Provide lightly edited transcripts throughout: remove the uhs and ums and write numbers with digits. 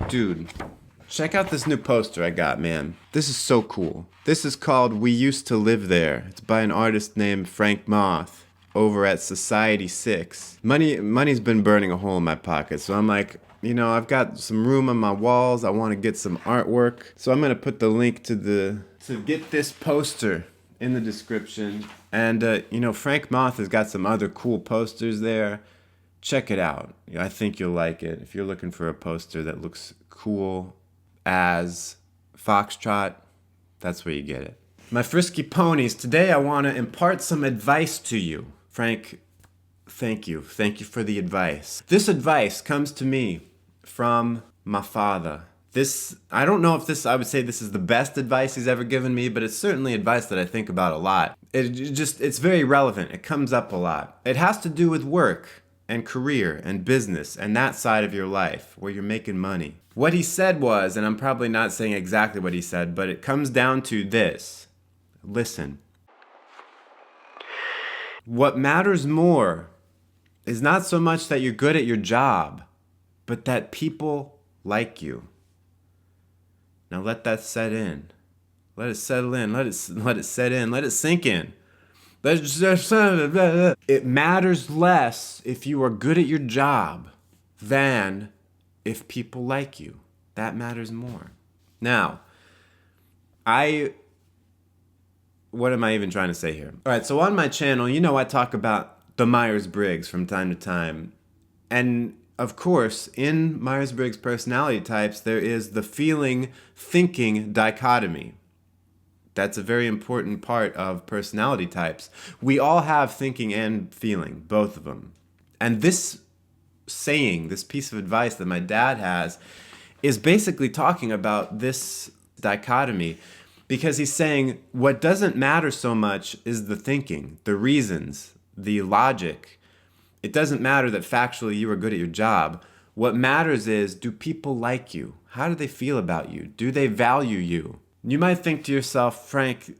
Dude, check out this new poster I got, man. This is so cool. This is called We Used to Live There. It's by an artist named Frank Moth over at Society 6. Money's been burning a hole in my pocket, so I'm like, I've got some room on my walls. I want to get some artwork. So I'm going to put the link to get this poster in the description. And, Frank Moth has got some other cool posters there. Check it out. I think you'll like it. If you're looking for a poster that looks cool as Foxtrot, that's where you get it. My frisky ponies, today I want to impart some advice to you. Frank, thank you. Thank you for the advice. This advice comes to me from my father. I don't know if I would say this is the best advice he's ever given me, but it's certainly advice that I think about a lot. It's very relevant. It comes up a lot. It has to do with work and career and business and that side of your life where you're making money. What he said was, and I'm probably not saying exactly what he said, but it comes down to this. Listen. What matters more is not so much that you're good at your job, but that people like you. Now let that set in. Let it settle in. Let it set in. Let it sink in. It matters less if you are good at your job than if people like you. That matters more. Now, what am I even trying to say here? All right, so on my channel, I talk about the Myers-Briggs from time to time. And of course, in Myers-Briggs personality types, there is the feeling-thinking dichotomy. That's a very important part of personality types. We all have thinking and feeling, both of them. And this piece of advice that my dad has, is basically talking about this dichotomy, because he's saying what doesn't matter so much is the thinking, the reasons, the logic. It doesn't matter that factually you are good at your job. What matters is, do people like you? How do they feel about you? Do they value you? You might think to yourself, Frank,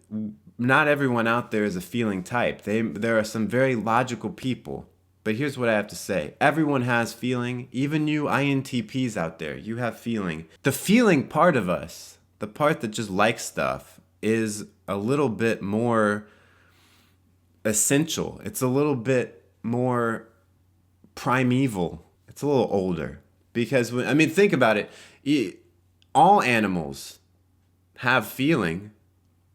not everyone out there is a feeling type. There are some very logical people. But here's what I have to say. Everyone has feeling. Even you INTPs out there, you have feeling. The feeling part of us, the part that just likes stuff, is a little bit more essential. It's a little bit more primeval. It's a little older. Because, think about it. All animals have feeling.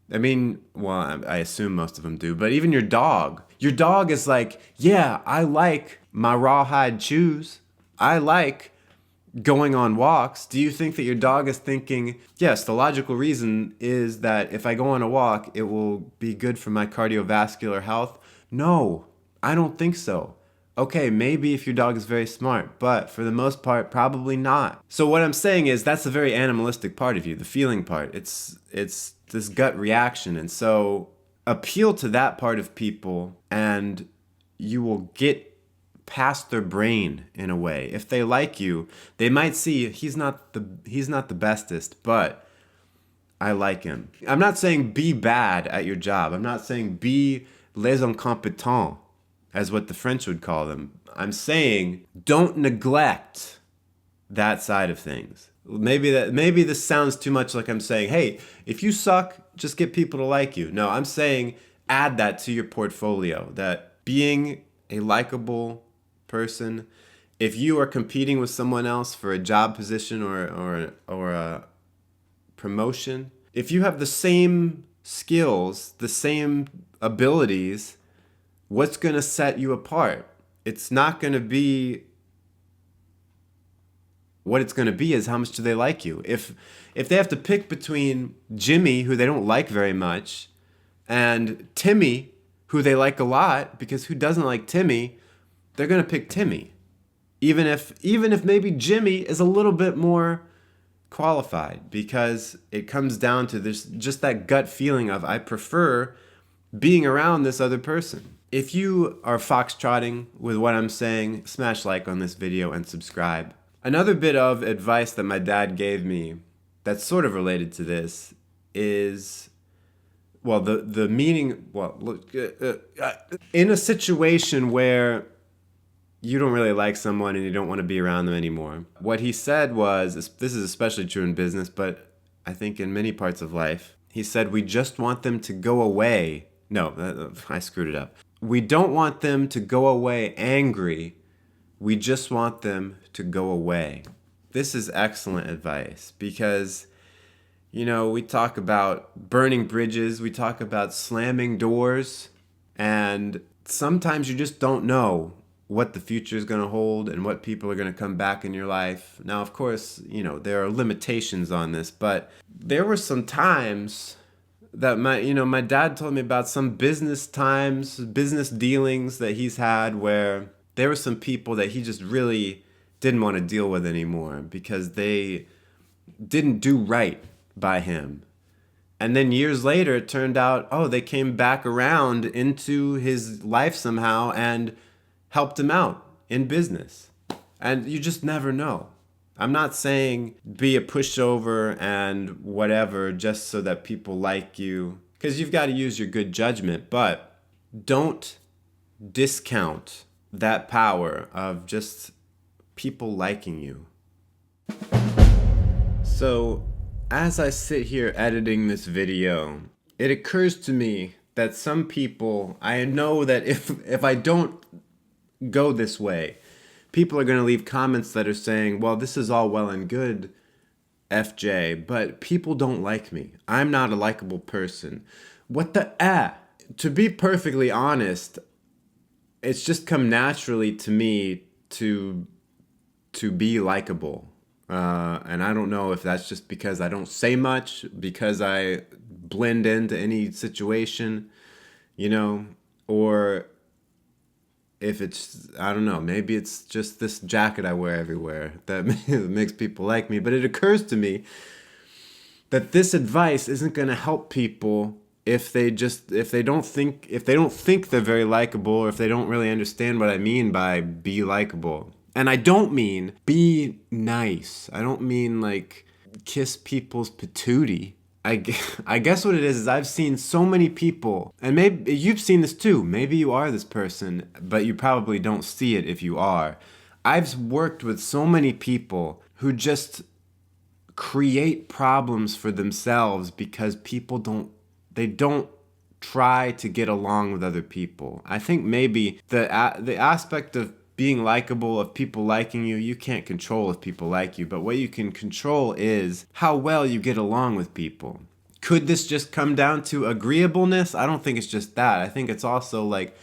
I assume most of them do, but even your dog is like, yeah, I like my rawhide shoes. I like going on walks. Do you think that your dog is thinking, yes, the logical reason is that if I go on a walk, it will be good for my cardiovascular health? No, I don't think so. Okay, maybe if your dog is very smart, but for the most part, probably not. So what I'm saying is that's a very animalistic part of you, the feeling part. It's this gut reaction. And so appeal to that part of people and you will get past their brain in a way. If they like you, they might see he's not the bestest, but I like him. I'm not saying be bad at your job. I'm not saying be les incompetents, as what the French would call them. I'm saying don't neglect that side of things. Maybe this sounds too much like I'm saying, hey, if you suck, just get people to like you. No, I'm saying add that to your portfolio, that being a likable person, if you are competing with someone else for a job position or a promotion, if you have the same skills, the same abilities, what's going to set you apart? It's not going to be what it's going to be is how much do they like you. If they have to pick between Jimmy, who they don't like very much, and Timmy, who they like a lot, because who doesn't like Timmy, they're going to pick Timmy. Even if maybe Jimmy is a little bit more qualified, because it comes down to this, just that gut feeling of I prefer being around this other person. If you are foxtrotting with what I'm saying, smash like on this video and subscribe. Another bit of advice that my dad gave me that's sort of related to this is, well, the meaning, well, look, in a situation where you don't really like someone and you don't want to be around them anymore. What he said was, this is especially true in business, but I think in many parts of life, he said, we just want them to go away. No, I screwed it up. We don't want them to go away angry. We just want them to go away. This is excellent advice because, we talk about burning bridges, we talk about slamming doors, and sometimes you just don't know what the future is going to hold and what people are going to come back in your life. Now, of course, there are limitations on this, but there were some times that my dad told me about some business dealings that he's had where there were some people that he just really didn't want to deal with anymore because they didn't do right by him. And then years later, it turned out, they came back around into his life somehow and helped him out in business. And you just never know. I'm not saying be a pushover and whatever just so that people like you, because you've got to use your good judgment, but don't discount that power of just people liking you. So, as I sit here editing this video, it occurs to me that some people, I know that if I don't go this way, people are going to leave comments that are saying, well, this is all well and good, FJ, but people don't like me. I'm not a likable person. What the To be perfectly honest, it's just come naturally to me to be likable. And I don't know if that's just because I don't say much, because I blend into any situation, or if it's, I don't know, maybe it's just this jacket I wear everywhere that makes people like me. But it occurs to me that this advice isn't going to help people if they don't think they're very likable, or if they don't really understand what I mean by be likable. And I don't mean be nice. I don't mean like kiss people's patootie. I guess what it is I've seen so many people, and maybe you've seen this too. Maybe you are this person, but you probably don't see it if you are. I've worked with so many people who just create problems for themselves because people don't try to get along with other people. I think maybe the aspect of being likable, of people liking you, you can't control if people like you, but what you can control is how well you get along with people. Could this just come down to agreeableness? I don't think it's just that. I think it's also like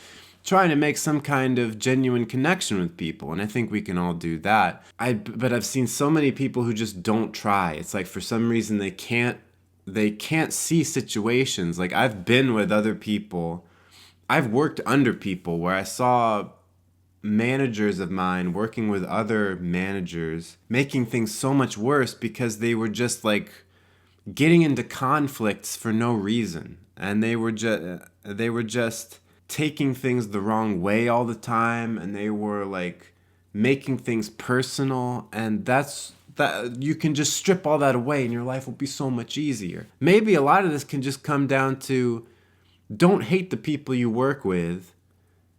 trying to make some kind of genuine connection with people, and I think we can all do that. But I've seen so many people who just don't try. It's like for some reason they can't see situations. Like I've been with other people, I've worked under people where I saw managers of mine working with other managers making things so much worse because they were just like getting into conflicts for no reason, and they were just taking things the wrong way all the time, and they were like making things personal, and that you can just strip all that away and your life will be so much easier. Maybe a lot of this can just come down to don't hate the people you work with.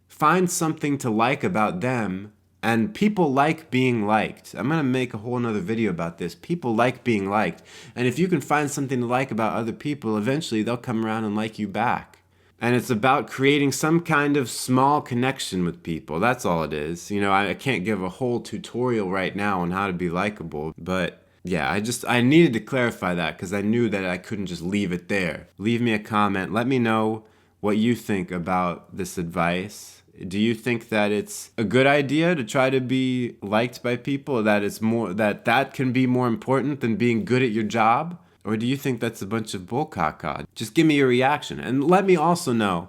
Find something to like about them, and people like being liked. I'm going to make a whole nother video about this. People like being liked, and if you can find something to like about other people, eventually they'll come around and like you back. And it's about creating some kind of small connection with people. That's all it is. I can't give a whole tutorial right now on how to be likable, but yeah, I needed to clarify that because I knew that I couldn't just leave it there. Leave me a comment. Let me know what you think about this advice. Do you think that it's a good idea to try to be liked by people, that it's more that can be more important than being good at your job? Or do you think that's a bunch of bullcaca? Just give me your reaction, and let me also know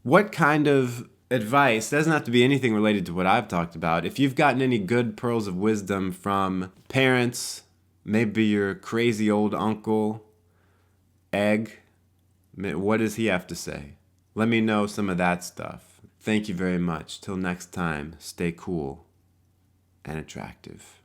what kind of advice, doesn't have to be anything related to what I've talked about, if you've gotten any good pearls of wisdom from parents, maybe your crazy old uncle, Egg, what does he have to say? Let me know some of that stuff. Thank you very much. Till next time, stay cool and attractive.